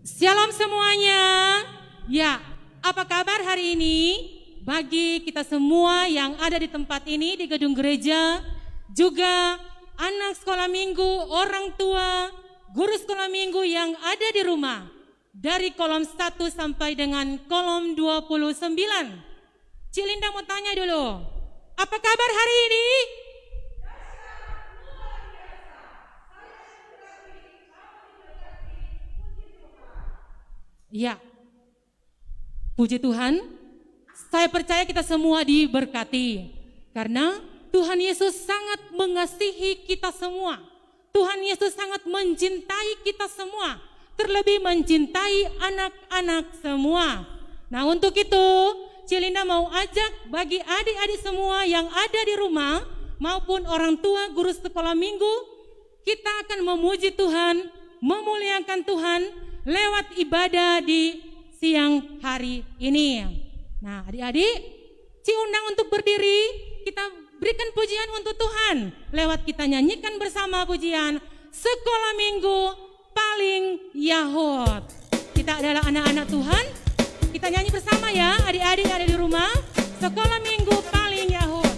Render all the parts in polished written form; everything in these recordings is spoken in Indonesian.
Shalom semuanya. Ya, apa kabar hari ini? Bagi kita semua yang ada di tempat ini, di gedung gereja, juga anak sekolah minggu, orang tua, guru sekolah minggu yang ada di rumah, dari kolom 1 sampai dengan kolom 29. Cik Linda mau tanya dulu, apa kabar hari ini? Ya, puji Tuhan, saya percaya kita semua diberkati. Karena Tuhan Yesus sangat mengasihi kita semua. Tuhan Yesus sangat mencintai kita semua. Terlebih mencintai anak-anak semua. Nah untuk itu, Cilinda mau ajak bagi adik-adik semua yang ada di rumah, maupun orang tua guru sekolah minggu, kita akan memuji Tuhan, memuliakan Tuhan, lewat ibadah di siang hari ini. Nah adik-adik, Ci undang untuk berdiri, kita berikan pujian untuk Tuhan. Lewat kita nyanyikan bersama pujian Sekolah Minggu Paling Yahud. Kita adalah anak-anak Tuhan, kita nyanyi bersama ya adik-adik yang ada di rumah. Sekolah Minggu Paling Yahud.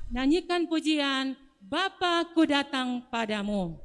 Nyanyikan pujian Bapa-Ku datang padamu.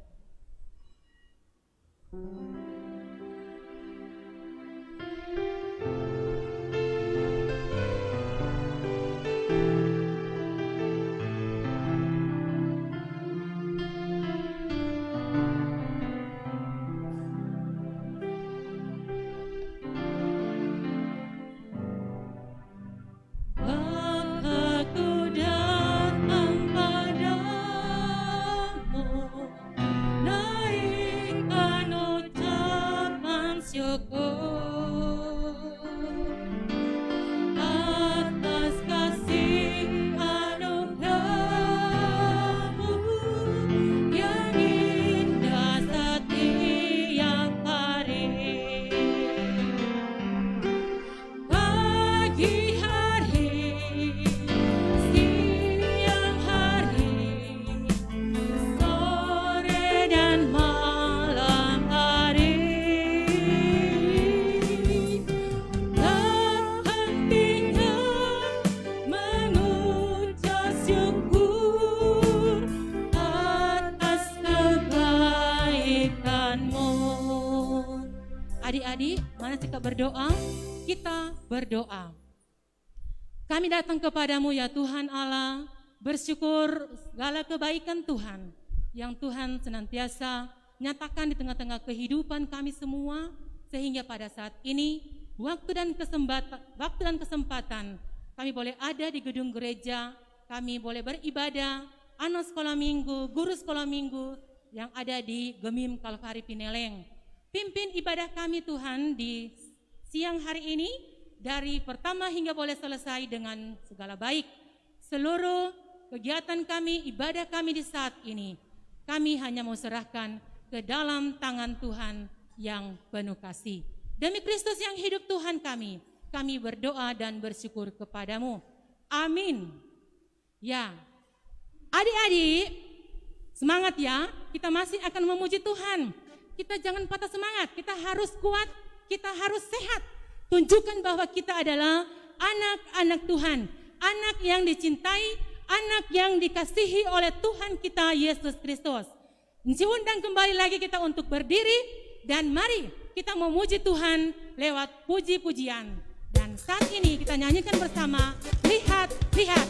Adik-adik, mana sikap berdoa? Kita berdoa. Kami datang kepadamu ya Tuhan Allah, bersyukur segala kebaikan Tuhan yang Tuhan senantiasa nyatakan di tengah-tengah kehidupan kami semua, sehingga pada saat ini waktu dan kesempatan kami boleh ada di gedung gereja kami boleh beribadah, anak sekolah minggu, guru sekolah minggu yang ada di Gemim Kalvari Pineleng. Pimpin ibadah kami Tuhan di siang hari ini, dari pertama hingga boleh selesai dengan segala baik. Seluruh kegiatan kami, ibadah kami di saat ini, kami hanya mau serahkan ke dalam tangan Tuhan yang penuh kasih. Demi Kristus yang hidup Tuhan kami berdoa dan bersyukur kepadamu. Amin. Ya, adik-adik, semangat ya, kita masih akan memuji Tuhan. Kita jangan patah semangat, kita harus kuat, kita harus sehat. Tunjukkan bahwa kita adalah anak-anak Tuhan, anak yang dicintai, anak yang dikasihi oleh Tuhan kita Yesus Kristus. Undang kembali lagi kita untuk berdiri dan mari kita memuji Tuhan lewat puji-pujian. Dan saat ini kita nyanyikan bersama, lihat, lihat.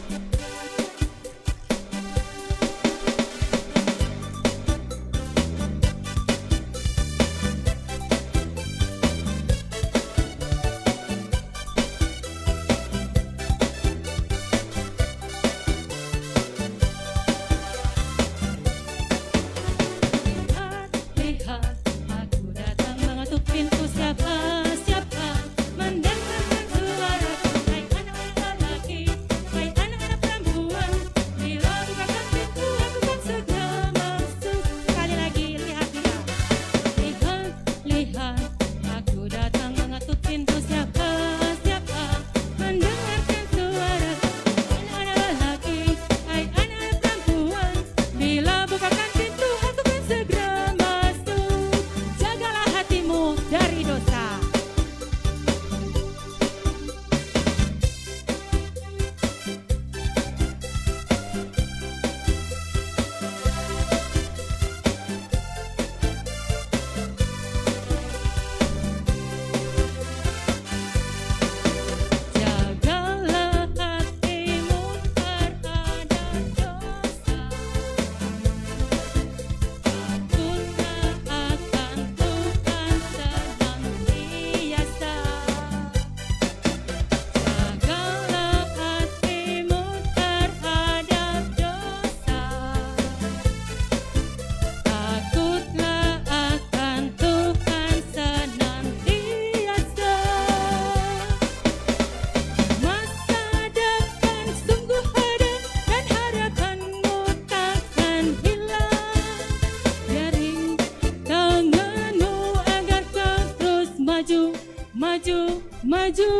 Maju,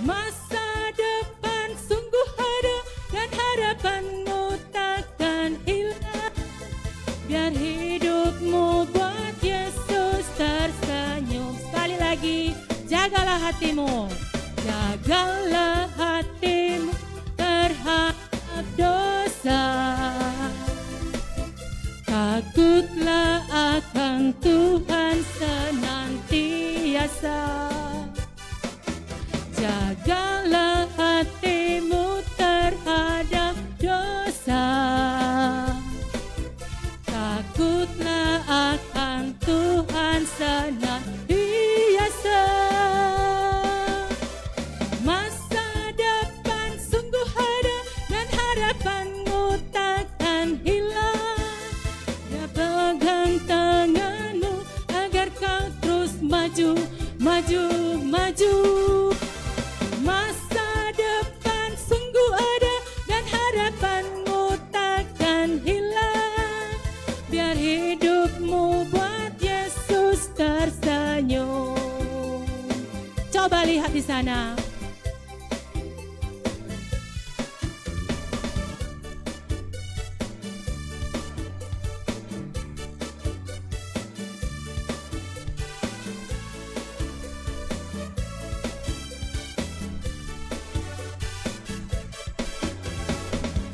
masa depan sungguh ada dan harapanmu takkan hilang. Biar hidupmu buat Yesus tersenyum. Sekali lagi, jagalah hatimu, jagalah hatimu terhadap dosa. Takutlah akan Tuhan senantiasa. Jagalah hatimu terhadap dosa. Takutlah akan Tuhan senantiasa. Masa depan sungguh ada dan harapanmu takkan hilang. Dia pegang tanganmu agar kau terus maju, maju, maju. Masa depan sungguh ada dan harapanmu takkan hilang. Biar hidupmu buat Yesus tersenyum. Coba lihat di sana.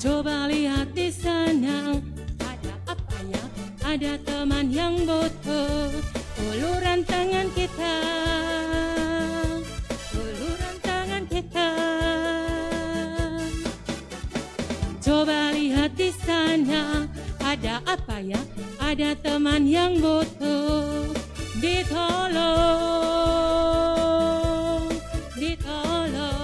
Coba lihat di sana, ada apa ya? Ada teman yang butuh uluran tangan kita, uluran tangan kita. Coba lihat di sana, ada apa ya? Ada teman yang butuh ditolong, ditolong.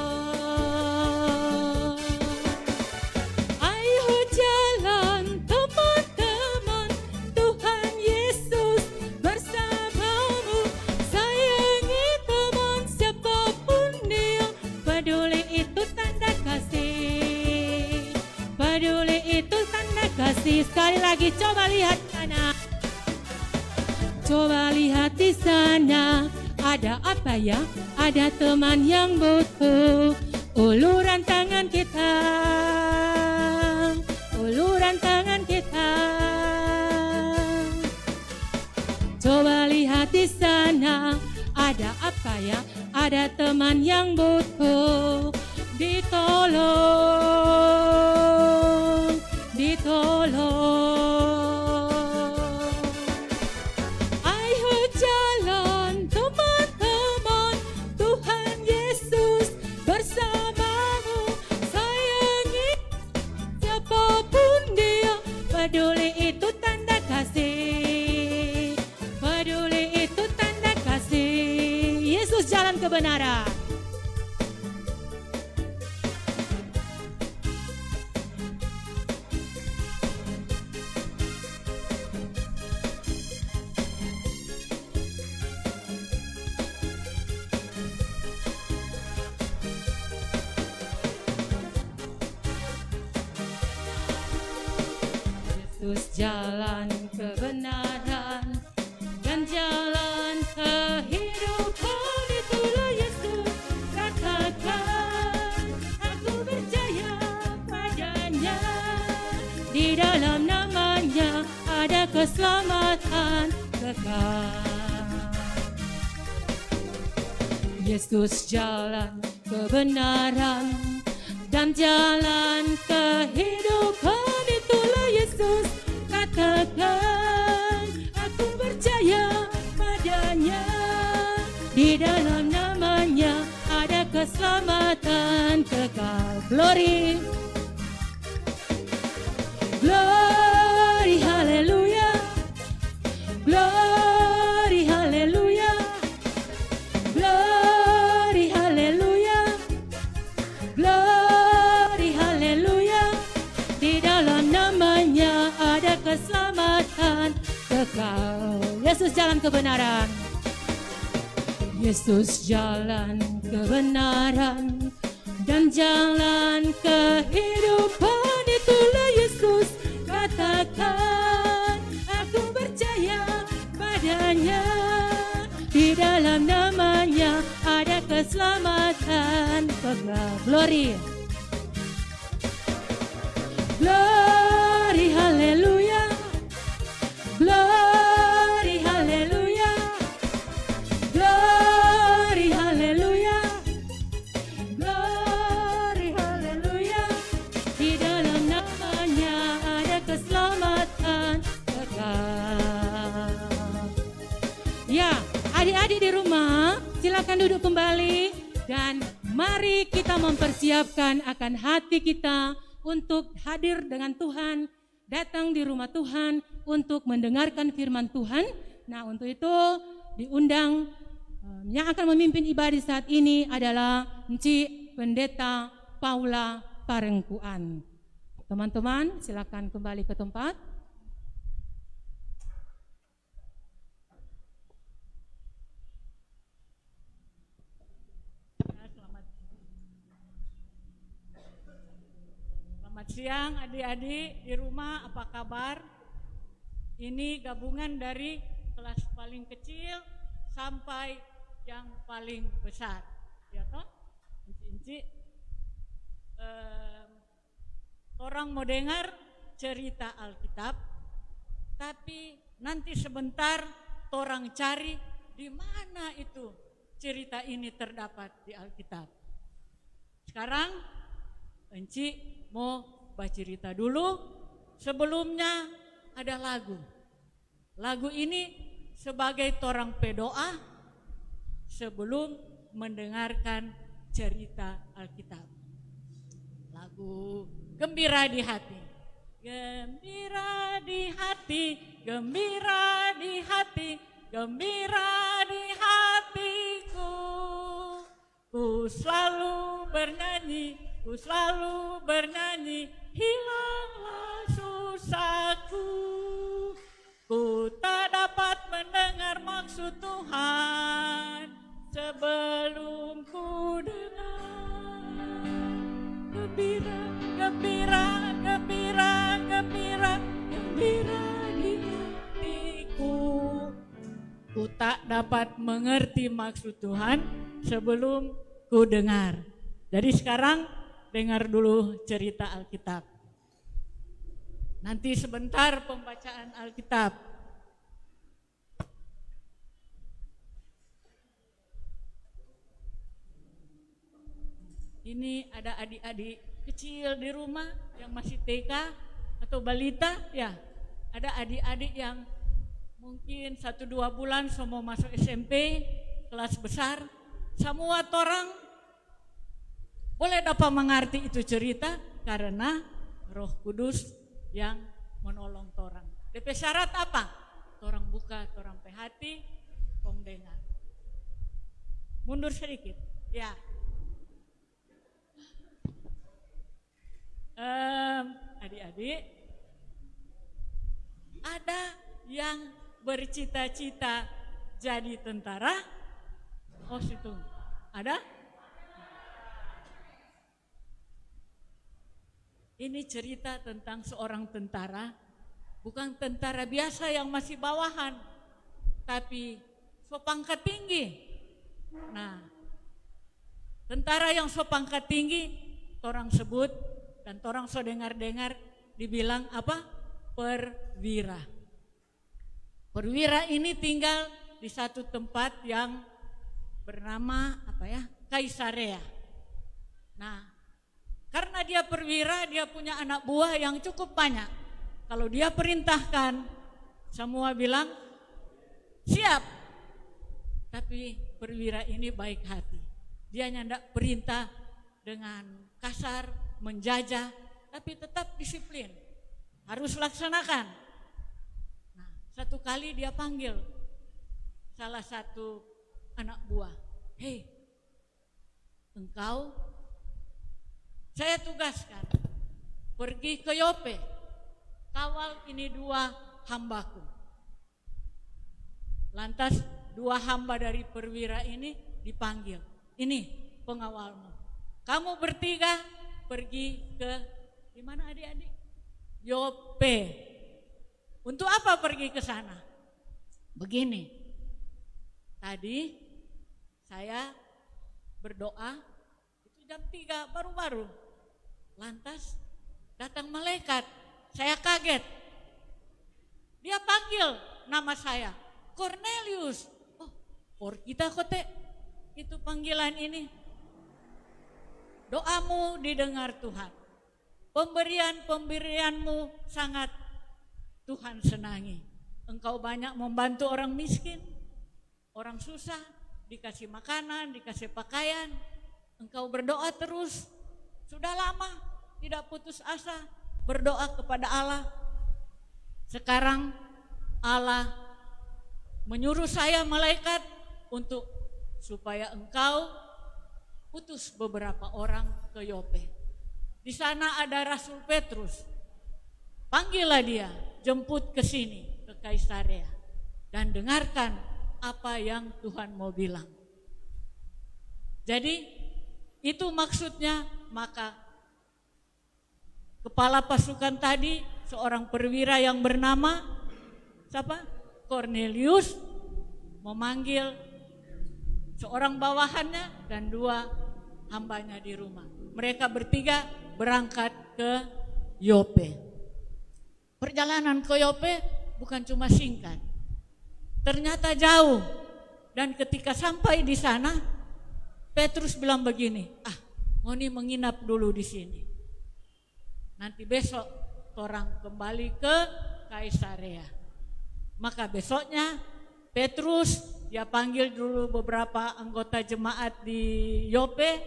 kasih. Sekali lagi coba lihat sana. Coba lihat di sana. Ada apa ya? Ada teman yang butuh uluran tangan kita. Uluran tangan kita. Coba lihat di sana. Ada apa ya? Ada teman yang butuh ditolong. Ditolong. Ayo jalan teman-teman, Tuhan Yesus bersamamu. Sayangi siapapun dia, peduli itu tanda kasih. Peduli itu tanda kasih. Yesus jalan kebenaran. Yesus jalan kebenaran dan jalan kehidupan, itulah Yesus. Katakan, aku percaya padanya. Di dalam namanya ada keselamatan kekal. Yesus jalan kebenaran dan jalan kehidupan, itulah Yesus. Katakan, aku percaya padanya. Di dalam namanya ada keselamatan kekal. Glory, glory, haleluya. Glory, haleluya. Glory, haleluya. Glory, haleluya. Di dalam namanya ada keselamatan kekal. Yesus jalan kebenaran. Yesus jalan kebenaran dan jalan kehidupan, itulah Yesus. Katakan, aku percaya padanya. Di dalam namanya ada keselamatan kekal. Glory, glory, haleluya. Glory, haleluya. Glory, haleluya. Glory, haleluya. Di dalam namanya ada keselamatan kekal. Ya, adik-adik di rumah, silakan duduk kembali dan mari kita mempersiapkan akan hati kita untuk hadir dengan Tuhan, datang di rumah Tuhan untuk mendengarkan firman Tuhan. Nah, untuk itu diundang yang akan memimpin ibadah saat ini adalah Encik Pendeta Paula Parengkuan. Teman-teman, silakan kembali ke tempat. Selamat siang adik-adik di rumah, apa kabar? Ini gabungan dari kelas paling kecil sampai yang paling besar, ya toh? Inci, orang mau dengar cerita Alkitab, tapi nanti sebentar orang cari di mana itu cerita ini terdapat di Alkitab. Sekarang Enci mau baca cerita dulu, sebelumnya ada lagu. Lagu ini sebagai torang pedoa sebelum mendengarkan cerita Alkitab. Lagu Gembira di Hati. Gembira di hati, gembira di hati, gembira di hatiku. Ku selalu bernyanyi, ku selalu bernyanyi, hilanglah susahku. Ku tak dapat mendengar maksud Tuhan sebelum ku dengar. Gembira, gembira, gembira, gembira, tak dapat mengerti maksud Tuhan sebelum ku dengar. Jadi sekarang dengar dulu cerita Alkitab. Nanti sebentar pembacaan Alkitab. Ini ada adik-adik kecil di rumah yang masih TK atau balita, ya. Ada adik-adik yang mungkin 1-2 bulan semua masuk SMP, kelas besar. Semua orang boleh dapat mengerti itu cerita karena Roh Kudus yang menolong torang. DP syarat apa? Torang buka, torang hati, tong dengar. Mundur sedikit, ya. Adik-adik, ada yang bercita-cita jadi tentara? Oh situ, ada? Ini cerita tentang seorang tentara, bukan tentara biasa yang masih bawahan, tapi sepangkat tinggi. Nah, tentara yang sepangkat tinggi, orang sebut dan orang so dengar-dengar dibilang apa? Perwira. Perwira ini tinggal di satu tempat yang bernama apa ya? Kaisarea. Nah, karena dia perwira, dia punya anak buah yang cukup banyak. Kalau dia perintahkan, semua bilang siap. Tapi perwira ini baik hati. Dia nyandak perintah dengan kasar, menjajah, tapi tetap disiplin. Harus laksanakan. Nah, satu kali dia panggil salah satu anak buah. Hei, engkau saya tugaskan pergi ke Yope, kawal ini 2 hambaku. Lantas 2 hamba dari perwira ini dipanggil. Ini pengawalmu. Kamu bertiga pergi ke di mana adik-adik? Yope. Untuk apa pergi ke sana? Begini. Tadi saya berdoa itu jam 3 baru-baru. Lantas datang malaikat. Saya kaget. Dia panggil nama saya, Cornelius. Oh, for kita kote itu panggilan ini. Doamu didengar Tuhan. Pemberian-pemberianmu sangat Tuhan senangi. Engkau banyak membantu orang miskin, orang susah, dikasih makanan, dikasih pakaian. Engkau berdoa terus. Sudah lama tidak putus asa berdoa kepada Allah. Sekarang Allah menyuruh saya malaikat untuk supaya engkau utus beberapa orang ke Yope. Di sana ada Rasul Petrus. Panggillah dia, jemput ke sini, ke Kaisarea. Dan dengarkan apa yang Tuhan mau bilang. Jadi itu maksudnya, maka kepala pasukan tadi, seorang perwira yang bernama siapa? Cornelius, memanggil seorang bawahannya dan 2 hambanya di rumah. Mereka bertiga berangkat ke Yope. Perjalanan ke Yope bukan cuma singkat, ternyata jauh. Dan ketika sampai di sana, Petrus bilang begini, ngoni menginap dulu di sini. Nanti besok orang kembali ke Kaisarea. Maka besoknya Petrus dia panggil dulu beberapa anggota jemaat di Yope,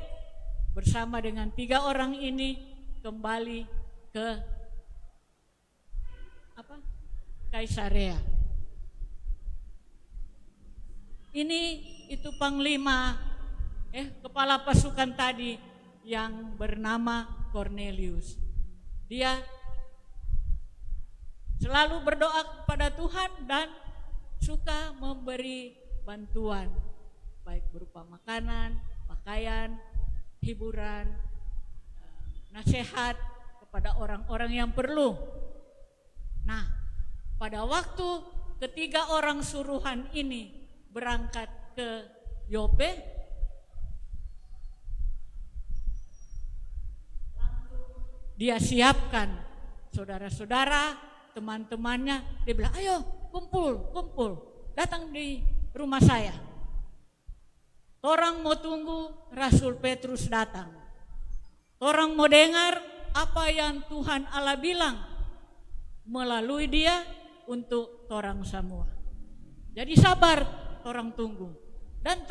bersama dengan 3 orang ini kembali ke Kaisarea. Ini itu panglima kepala pasukan tadi yang bernama Cornelius. Dia selalu berdoa kepada Tuhan dan suka memberi bantuan, baik berupa makanan, pakaian, hiburan, nasihat kepada orang-orang yang perlu. Nah, pada waktu ketiga orang suruhan ini berangkat ke Yope, dia siapkan saudara-saudara, teman-temannya, dia bilang, ayo kumpul, datang di rumah saya. Orang mau tunggu Rasul Petrus datang. Orang mau dengar apa yang Tuhan Allah bilang melalui dia untuk orang semua. Jadi sabar, orang tunggu. Dan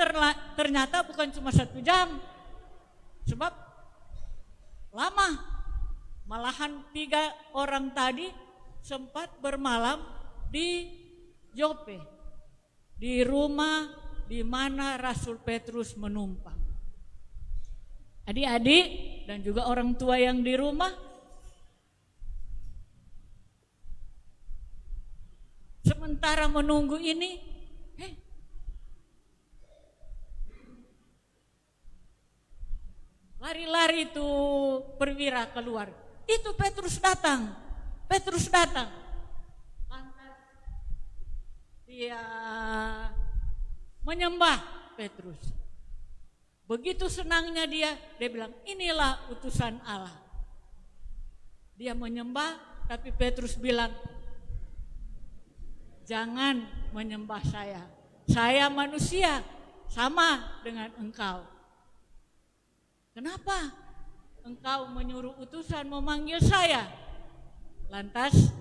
ternyata bukan cuma 1 jam, sebab lama. Malahan 3 orang tadi sempat bermalam di Yope, di rumah di mana Rasul Petrus menumpang. Adik-adik dan juga orang tua yang di rumah, sementara menunggu ini, lari-lari tuh perwira keluar. Itu Petrus datang. Lantas dia menyembah Petrus. Begitu senangnya dia bilang, inilah utusan Allah. Dia menyembah, tapi Petrus bilang, jangan menyembah saya. Saya manusia, sama dengan engkau. Kenapa engkau menyuruh utusan memanggil saya? Lantas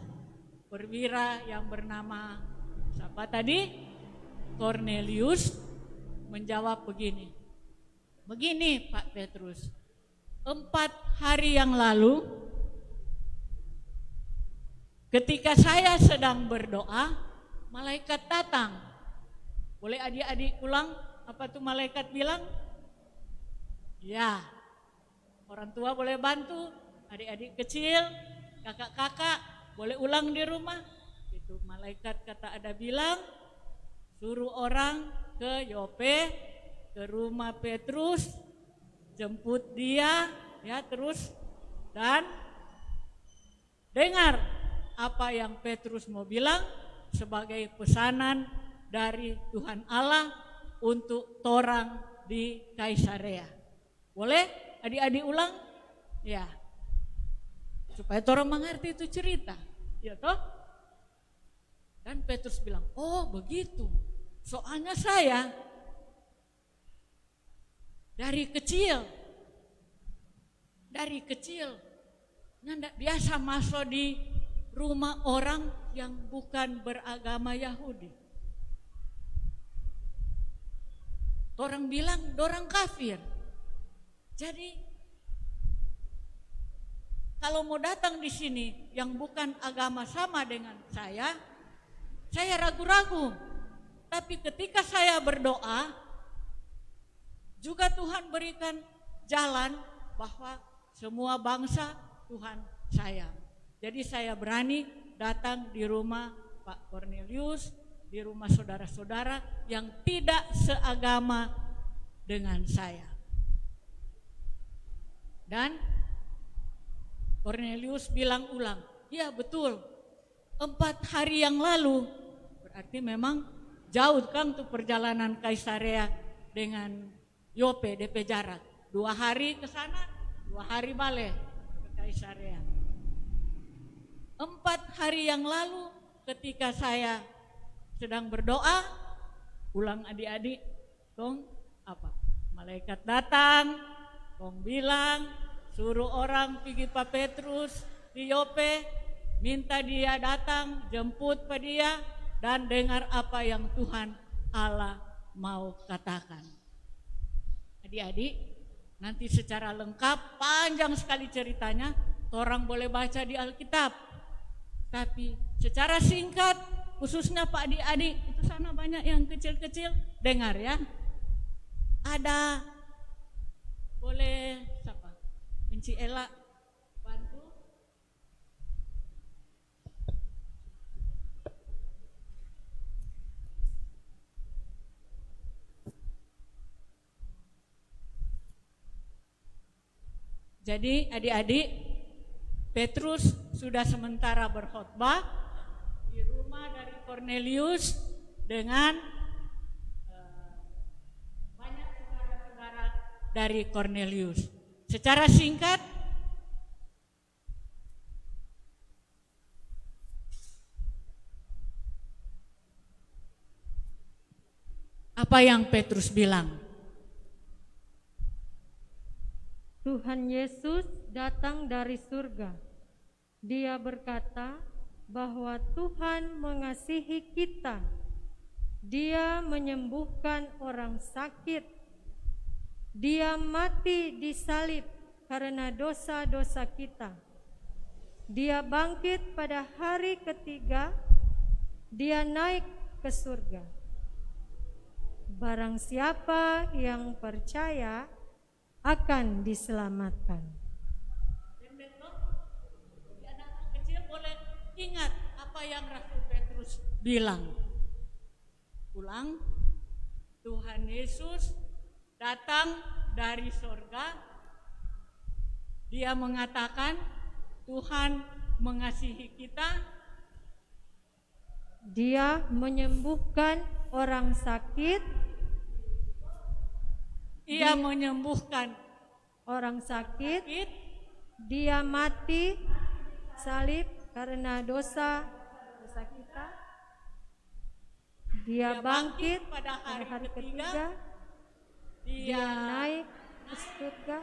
perwira yang bernama siapa tadi? Kornelius menjawab begini. Begini Pak Petrus, 4 hari yang lalu ketika saya sedang berdoa, malaikat datang. Boleh adik-adik ulang apa tuh malaikat bilang? Ya, orang tua boleh bantu, adik-adik kecil, kakak-kakak boleh ulang di rumah. Itu malaikat kata ada bilang, suruh orang ke Yope, ke rumah Petrus, jemput dia, ya terus, dan dengar apa yang Petrus mau bilang sebagai pesanan dari Tuhan Allah untuk torang di Kaisarea. Boleh adik-adik ulang? Ya, supaya torang mengerti itu cerita, ya toh? Dan Petrus bilang, oh begitu, soalnya saya dari kecil nggak biasa masuk di rumah orang yang bukan beragama Yahudi. Orang bilang dorang kafir. Jadi kalau mau datang di sini yang bukan agama sama dengan saya ragu-ragu. Tapi ketika saya berdoa, juga Tuhan berikan jalan bahwa semua bangsa Tuhan sayang. Jadi saya berani datang di rumah Pak Kornelius, di rumah saudara-saudara yang tidak seagama dengan saya. Dan Kornelius bilang ulang, ya betul, 4 hari yang lalu, berarti memang jauh kan tuh perjalanan Kaisarea dengan Yope, DP jarak 2 hari ke sana, 2 hari balik ke Kaisarea. 4 hari yang lalu ketika saya sedang berdoa, ulang adik-adik, tong apa? Malaikat datang, tong bilang, suruh orang pergi Pak Petrus di Yope, minta dia datang, jemput Pak dia, dan dengar apa yang Tuhan Allah mau katakan. Adik-adik, nanti secara lengkap, panjang sekali ceritanya, orang boleh baca di Alkitab. Tapi secara singkat, khususnya Pak adik-adik, itu sana banyak yang kecil-kecil, dengar ya. Ada, boleh siapa? Enci Ella bantu. Jadi adik-adik, Petrus sudah sementara berkhotbah di rumah dari Kornelius dengan dari Kornelius. Secara singkat, apa yang Petrus bilang? Tuhan Yesus datang dari surga. Dia berkata bahwa Tuhan mengasihi kita. Dia menyembuhkan orang sakit. Dia mati di salib karena dosa-dosa kita. Dia bangkit pada hari ketiga. Dia naik ke surga. Barang siapa yang percaya akan diselamatkan. Dan besok, anak-anak kecil boleh ingat apa yang Rasul Petrus bilang. Ulang, Tuhan Yesus datang dari sorga. Dia mengatakan Tuhan mengasihi kita. Dia menyembuhkan orang sakit. Ia menyembuhkan Orang sakit. sakit. Dia mati salib karena dosa kita. Dia bangkit pada pada hari hari ketiga. ketiga. Dia Dia naik ke surga.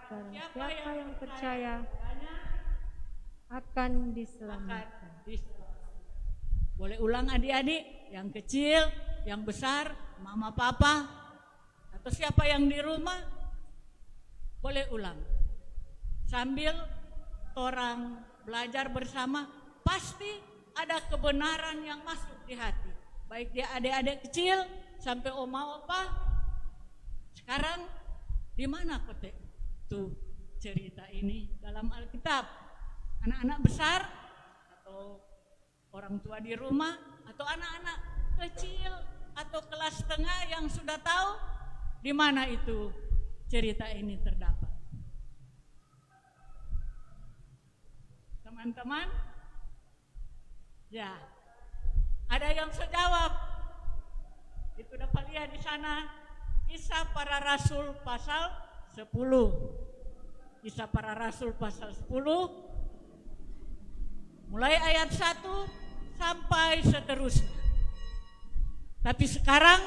Barang siapa yang percaya akan diselamatkan. Boleh ulang adik-adik, yang kecil, yang besar, mama papa, atau siapa yang di rumah, boleh ulang. Sambil orang belajar bersama, pasti ada kebenaran yang masuk di hati. Baik dia adik-adik kecil sampai oma opa. Sekarang di mana kotek tuh cerita ini dalam Alkitab? Anak-anak besar atau orang tua di rumah atau anak-anak kecil atau kelas tengah yang sudah tahu di mana itu cerita ini terdapat. Teman-teman, ya, ada yang sejawab. Itu dapat lihat di sana Kisah Para Rasul pasal 10. Kisah Para Rasul pasal 10 mulai ayat 1 sampai seterusnya. Tapi sekarang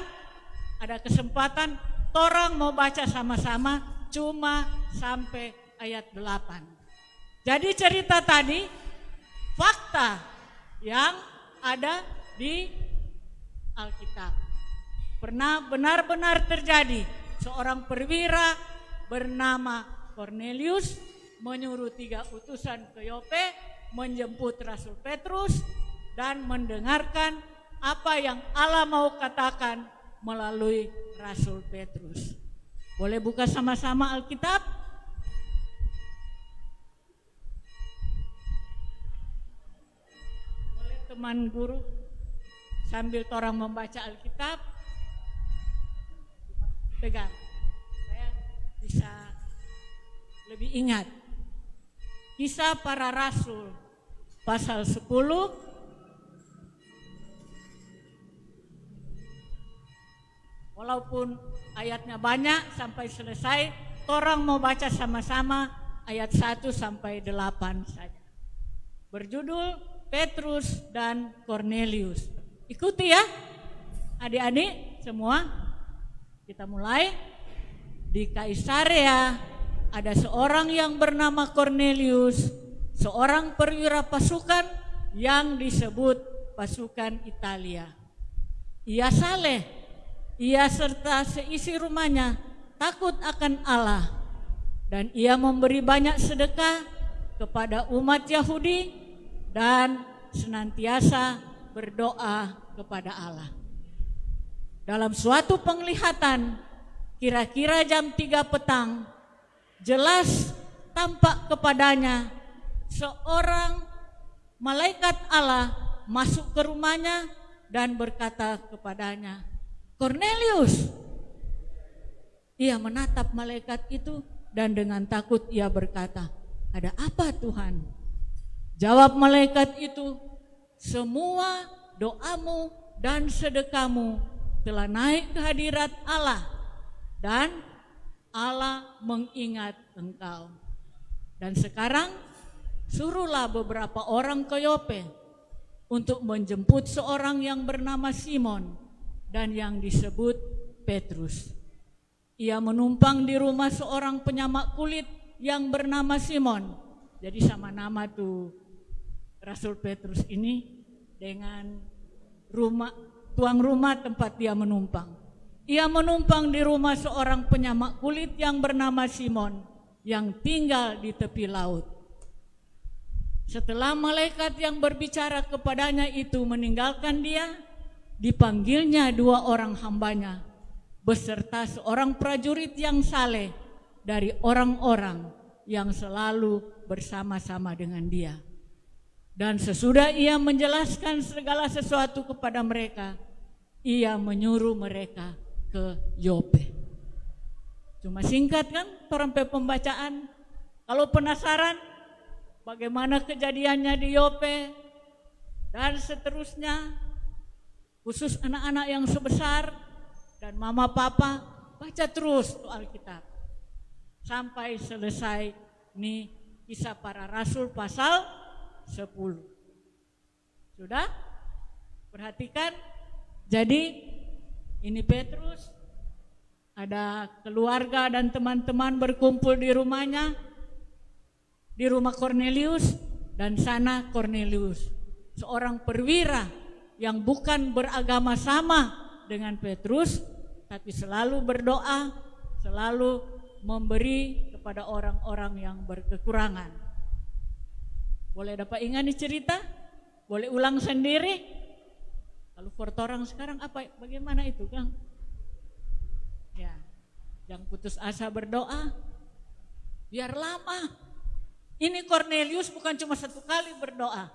ada kesempatan orang mau baca sama-sama cuma sampai ayat 8. Jadi cerita tadi fakta yang ada di Alkitab. Pernah benar-benar terjadi. Seorang perwira bernama Kornelius menyuruh 3 utusan ke Yope menjemput Rasul Petrus dan mendengarkan apa yang Allah mau katakan melalui Rasul Petrus. Boleh buka sama-sama Alkitab? Boleh teman guru sambil orang membaca Alkitab? Pegang, saya bisa lebih ingat. Kisah Para Rasul pasal 10 walaupun ayatnya banyak sampai selesai, orang mau baca sama-sama ayat 1 sampai 8 saja. Berjudul Petrus dan Kornelius. Ikuti ya adik-adik semua. Kita mulai. Di Kaisarea ada seorang yang bernama Kornelius, seorang perwira pasukan yang disebut pasukan Italia. Ia saleh, ia serta seisi rumahnya takut akan Allah, dan ia memberi banyak sedekah kepada umat Yahudi dan senantiasa berdoa kepada Allah. Dalam suatu penglihatan, kira-kira jam 3 petang, jelas tampak kepadanya seorang malaikat Allah masuk ke rumahnya dan berkata kepadanya, "Kornelius." Ia menatap malaikat itu dan dengan takut ia berkata, "Ada apa Tuhan?" Jawab malaikat itu, "Semua doamu dan sedekahmu telah naik ke hadirat Allah, dan Allah mengingat engkau. Dan sekarang suruhlah beberapa orang ke Yope untuk menjemput seorang yang bernama Simon dan yang disebut Petrus. Ia menumpang di rumah seorang penyamak kulit yang bernama Simon. Jadi sama nama tuh Rasul Petrus ini dengan tuang rumah tempat dia menumpang. Ia menumpang di rumah seorang penyamak kulit yang bernama Simon yang tinggal di tepi laut. Setelah malaikat yang berbicara kepadanya itu meninggalkan dia, dipanggilnya 2 orang hambanya beserta seorang prajurit yang saleh dari orang-orang yang selalu bersama-sama dengan dia. Dan sesudah ia menjelaskan segala sesuatu kepada mereka, ia menyuruh mereka ke Yope. Cuma singkat kan sampai pembacaan. Kalau penasaran bagaimana kejadiannya di Yope dan seterusnya, khusus anak-anak yang sebesar dan mama papa, baca terus tuh Alkitab sampai selesai nih Kisah Para Rasul pasal 10. Sudah? Perhatikan. Jadi ini Petrus, ada keluarga dan teman-teman berkumpul di rumahnya, di rumah Kornelius, dan sana Kornelius, seorang perwira yang bukan beragama sama dengan Petrus, tapi selalu berdoa, selalu memberi kepada orang-orang yang berkekurangan. Boleh dapat ingat nih cerita? Boleh ulang sendiri? Kalau foto orang sekarang apa? Bagaimana itu, Kang? Ya, jangan putus asa berdoa, biar lama. Ini Kornelius bukan cuma 1 kali berdoa.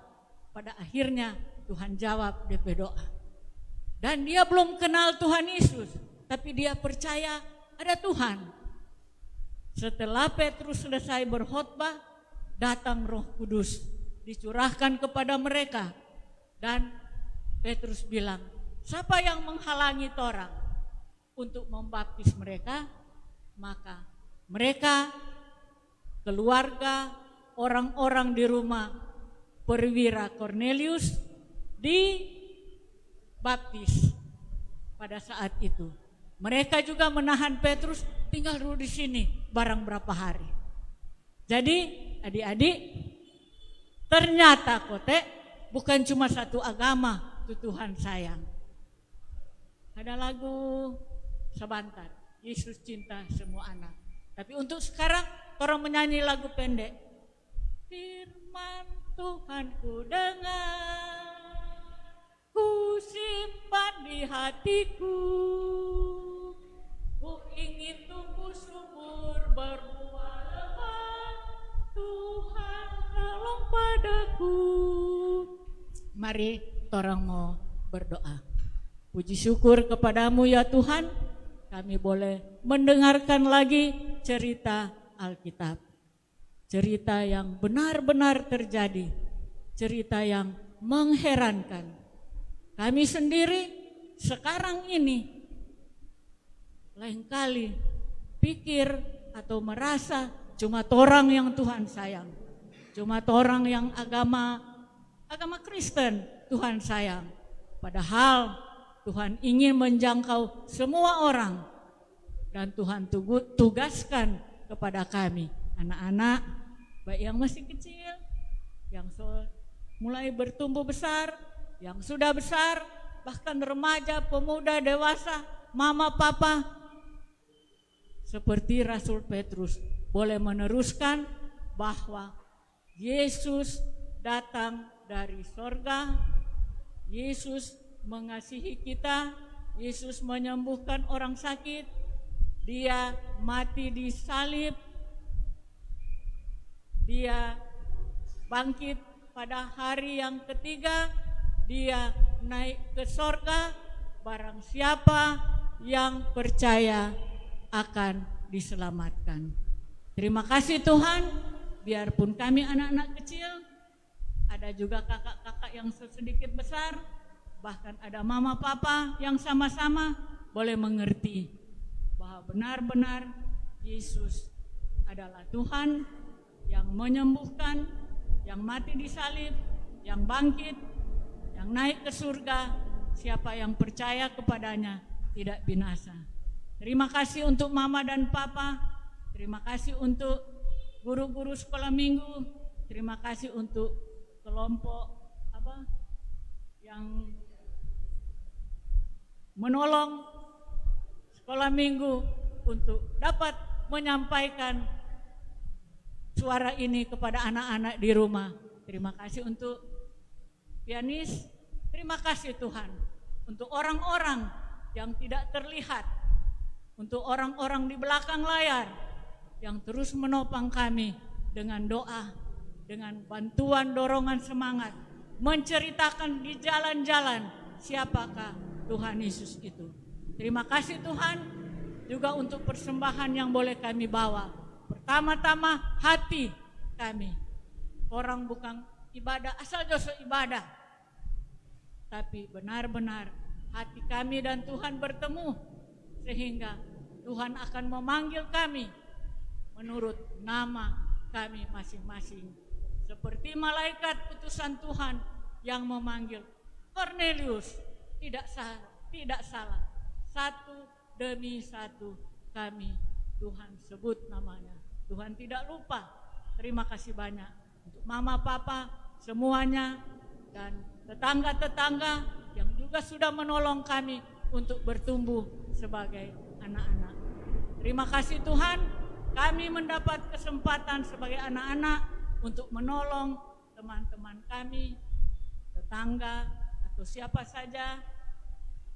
Pada akhirnya Tuhan jawab DP doa. Dan dia belum kenal Tuhan Yesus, tapi dia percaya ada Tuhan. Setelah Petrus selesai berkhotbah, datang Roh Kudus, dicurahkan kepada mereka. Dan Petrus bilang, siapa yang menghalangi torang untuk membaptis mereka? Maka mereka, keluarga, orang-orang di rumah perwira Kornelius dibaptis pada saat itu. Mereka juga menahan Petrus, tinggal dulu di sini barang berapa hari. Jadi adik-adik, ternyata kote bukan cuma satu agama itu Tuhan sayang. Ada lagu sebentar, Yesus cinta semua anak. Tapi untuk sekarang orang menyanyi lagu pendek. Firman Tuhan ku dengar, ku simpan di hatiku, ku ingin tumbuh subur berbuah lebat, Tuhan tolong padaku. Mari orang mau berdoa. Puji syukur kepadamu ya Tuhan, kami boleh mendengarkan lagi cerita Alkitab. Cerita yang benar-benar terjadi, cerita yang mengherankan. Kami sendiri sekarang ini lain kali pikir atau merasa cuma orang yang Tuhan sayang, cuma orang yang agama Kristen Tuhan sayang. Padahal Tuhan ingin menjangkau semua orang, dan Tuhan tugaskan kepada kami anak-anak, baik yang masih kecil, yang mulai bertumbuh besar, yang sudah besar, bahkan remaja, pemuda, dewasa, mama, papa, seperti Rasul Petrus boleh meneruskan bahwa Yesus datang dari sorga, Yesus mengasihi kita, Yesus menyembuhkan orang sakit, Dia mati di salib, Dia bangkit pada hari yang ketiga, Dia naik ke sorga. Barang siapa yang percaya akan diselamatkan. Terima kasih Tuhan, biarpun kami anak-anak kecil, ada juga kakak-kakak yang sedikit besar, bahkan ada mama papa yang sama-sama boleh mengerti bahwa bahwa benar-benar Yesus adalah Tuhan yang menyembuhkan, yang mati di salib, yang bangkit, yang naik ke surga. Siapa yang percaya kepadanya tidak binasa. Terima kasih untuk Mama dan Papa. Terima kasih untuk guru-guru sekolah minggu. Terima kasih untuk kelompok yang menolong sekolah minggu untuk dapat menyampaikan suara ini kepada anak-anak di rumah. Terima kasih untuk pianis. Terima kasih Tuhan untuk orang-orang yang tidak terlihat, untuk orang-orang di belakang layar yang terus menopang kami dengan doa, dengan bantuan dorongan semangat, menceritakan di jalan-jalan siapakah Tuhan Yesus itu. Terima kasih Tuhan juga untuk persembahan yang boleh kami bawa. Pertama-tama hati kami. Orang bukan ibadah asal jasa ibadah, tapi benar-benar hati kami dan Tuhan bertemu, sehingga Tuhan akan memanggil kami menurut nama kami masing-masing. Seperti malaikat utusan Tuhan yang memanggil Cornelius, tidak salah. Satu demi satu kami Tuhan sebut namanya. Tuhan tidak lupa. Terima kasih banyak untuk Mama, Papa, semuanya, dan tetangga-tetangga yang juga sudah menolong kami untuk bertumbuh sebagai anak-anak. Terima kasih Tuhan, kami mendapat kesempatan sebagai anak-anak untuk menolong teman-teman kami, tetangga, atau siapa saja,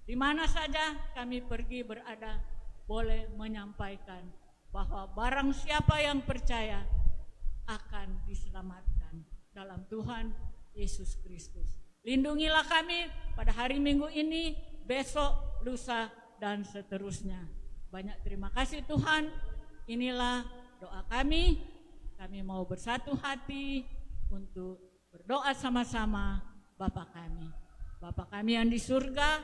di mana saja kami pergi berada, boleh menyampaikan bahwa barang siapa yang percaya akan diselamatkan dalam Tuhan Yesus Kristus. Lindungilah kami pada hari Minggu ini, besok, lusa, dan seterusnya. Banyak terima kasih Tuhan. Inilah doa kami. Kami mau bersatu hati untuk berdoa sama-sama. Bapa kami. Bapa kami yang di surga,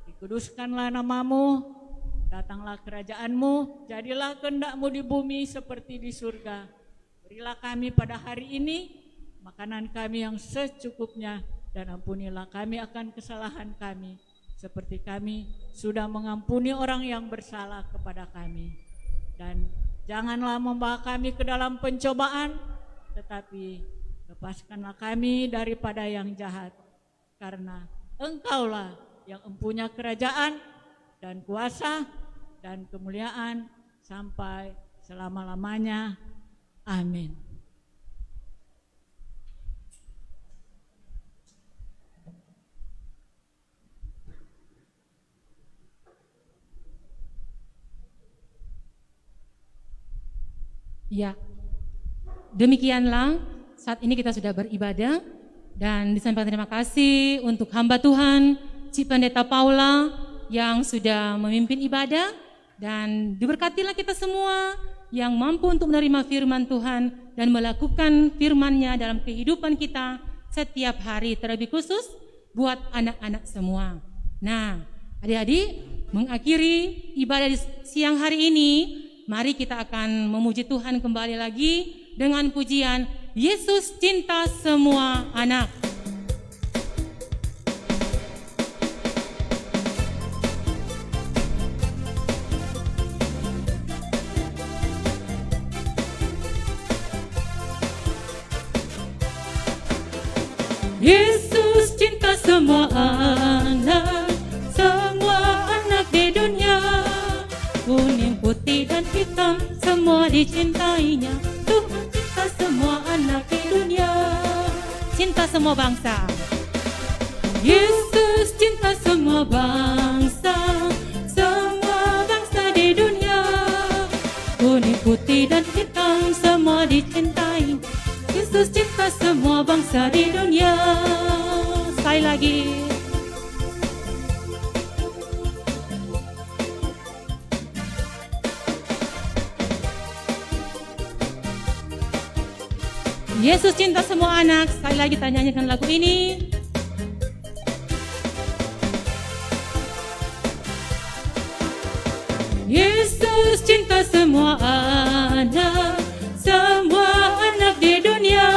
dikuduskanlah namamu, datanglah kerajaanmu, jadilah kehendak-mu di bumi seperti di surga. Berilah kami pada hari ini makanan kami yang secukupnya, dan ampunilah kami akan kesalahan kami, seperti kami sudah mengampuni orang yang bersalah kepada kami. Dan janganlah membawa kami ke dalam pencobaan, tetapi lepaskanlah kami daripada yang jahat, karena Engkaulah yang mempunyai kerajaan dan kuasa dan kemuliaan sampai selama-lamanya. Amin. Ya, demikianlah saat ini kita sudah beribadah dan disampaikan terima kasih untuk hamba Tuhan Cik Pendeta Paula yang sudah memimpin ibadah, dan diberkatilah kita semua yang mampu untuk menerima firman Tuhan dan melakukan firman-Nya dalam kehidupan kita setiap hari, terlebih khusus buat anak-anak semua. Nah, adik-adik, mengakhiri ibadah di siang hari ini, mari kita akan memuji Tuhan kembali lagi dengan pujian Yesus cinta semua anak. Yesus cinta semua anak di dunia, kuning, putih, dan hitam, semua dicintainya. Tuhan cinta semua anak di dunia, cinta semua bangsa. Yesus cinta semua bangsa di dunia, kuning, putih, dan hitam, semua dicintai. Yesus cinta semua bangsa di dunia. Sekali lagi. Yesus cinta semua anak. Sekali lagi kita nyanyikan lagu ini. Yesus Yesus cinta semua anak di dunia.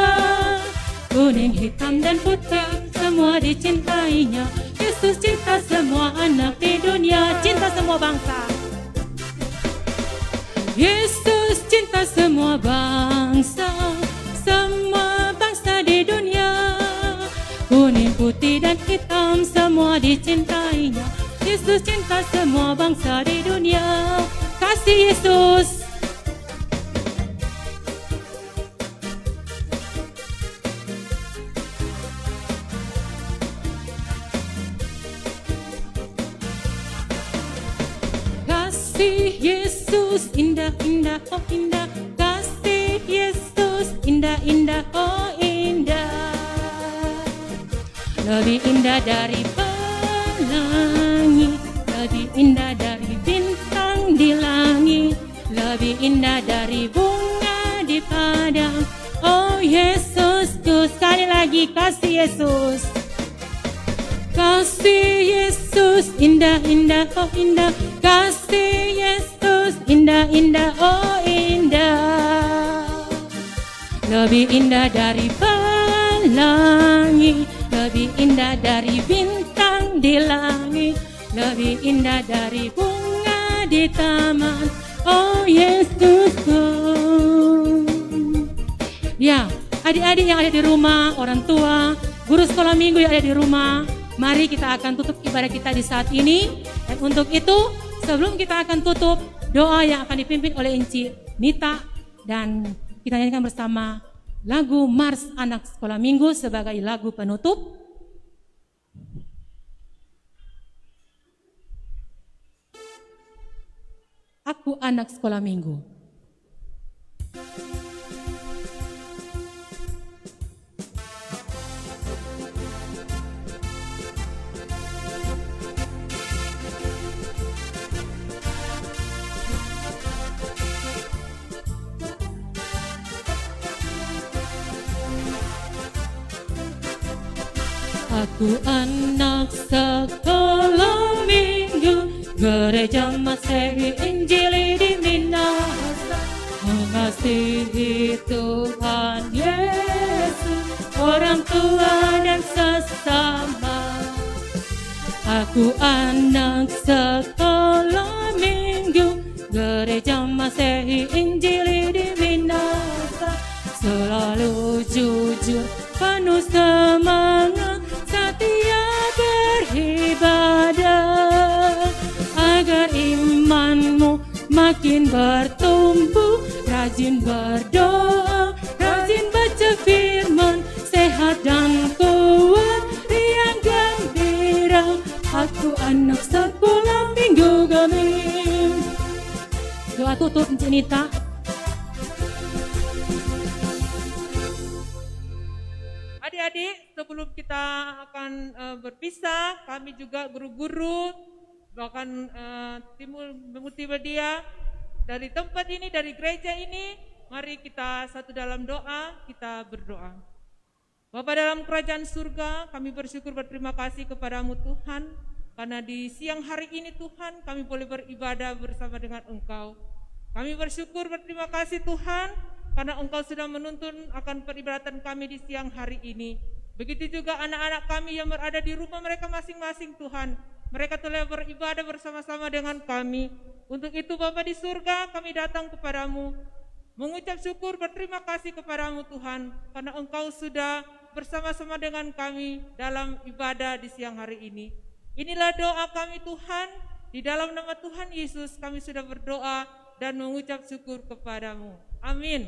Kuning, hitam, dan putih, semua dicintainya. Yesus cinta semua anak di dunia, cinta semua bangsa. Yesus cinta semua bangsa di dunia. Kuning, putih, dan hitam, semua dicintainya. Yesus cinta semua bangsa di dunia. Kasih Yesus. Kasih Yesus indah, indah, oh indah. Kasih Yesus indah, indah, oh indah. Lebih indah dari pelangi, lebih indah dari bintang di langit, lebih indah dari bunga di padang. Oh Yesusku, sekali lagi kasih Yesus. Kasih Yesus indah, indah, oh indah. Kasih Yesus indah, indah, oh indah. Lebih indah dari pelangi, lebih indah dari bintang di langit, lebih indah dari bunga di taman. Oh Yesusku. Ya, adik-adik yang ada di rumah, orang tua, guru sekolah minggu yang ada di rumah, mari kita akan tutup ibadah kita di saat ini. Dan untuk itu, sebelum kita akan tutup, doa yang akan dipimpin oleh Inci Nita, dan kita nyanyikan bersama lagu Mars Anak Sekolah Minggu sebagai lagu penutup. Aku anak sekolah minggu. Aku anak sekolah minggu, gereja Masehi Injili di Minahasa, mengasihi Tuhan Yesus, orang tua dan sesama. Aku anak sekolah minggu, gereja Masehi Injili di Minahasa, selalu jujur, penuh semangat, setia beribadah, agar imanmu makin bertumbuh, rajin berdoa, rajin baca firman, sehat dan kuat, riang gembira. Aku anak sekolah minggu Gamin. Doa tutup Encik Nita. Adik-adik, sebelum kita akan berpisah, kami juga guru-guru, bahkan tim multimedia dari tempat ini, dari gereja ini, mari kita satu dalam doa, kita berdoa. Bapa dalam kerajaan surga, kami bersyukur berterima kasih kepadamu Tuhan, karena di siang hari ini Tuhan kami boleh beribadah bersama dengan Engkau. Kami bersyukur berterima kasih Tuhan, karena Engkau sudah menuntun akan peribadatan kami di siang hari ini. Begitu juga anak-anak kami yang berada di rumah mereka masing-masing Tuhan. Mereka telah beribadah bersama-sama dengan kami. Untuk itu Bapa di surga, kami datang kepadamu, mengucap syukur berterima kasih kepadamu Tuhan, karena Engkau sudah bersama-sama dengan kami dalam ibadah di siang hari ini. Inilah doa kami Tuhan, di dalam nama Tuhan Yesus kami sudah berdoa dan mengucap syukur kepadamu. Amin.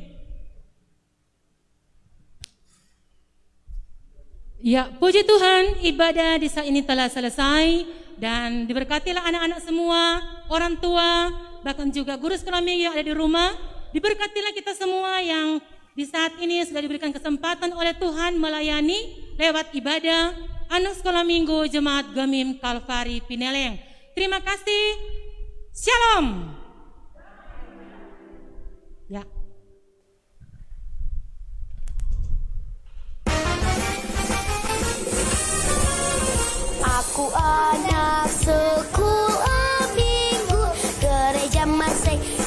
Ya, puji Tuhan, ibadah di saat ini telah selesai dan diberkatilah anak-anak semua, orang tua, bahkan juga guru sekolah minggu yang ada di rumah. Diberkatilah kita semua yang di saat ini sudah diberikan kesempatan oleh Tuhan melayani lewat ibadah anak sekolah minggu Jemaat Gemim Kalvari Pineleng. Terima kasih. Shalom. Ya. Aku anak sekolah minggu, gereja my say.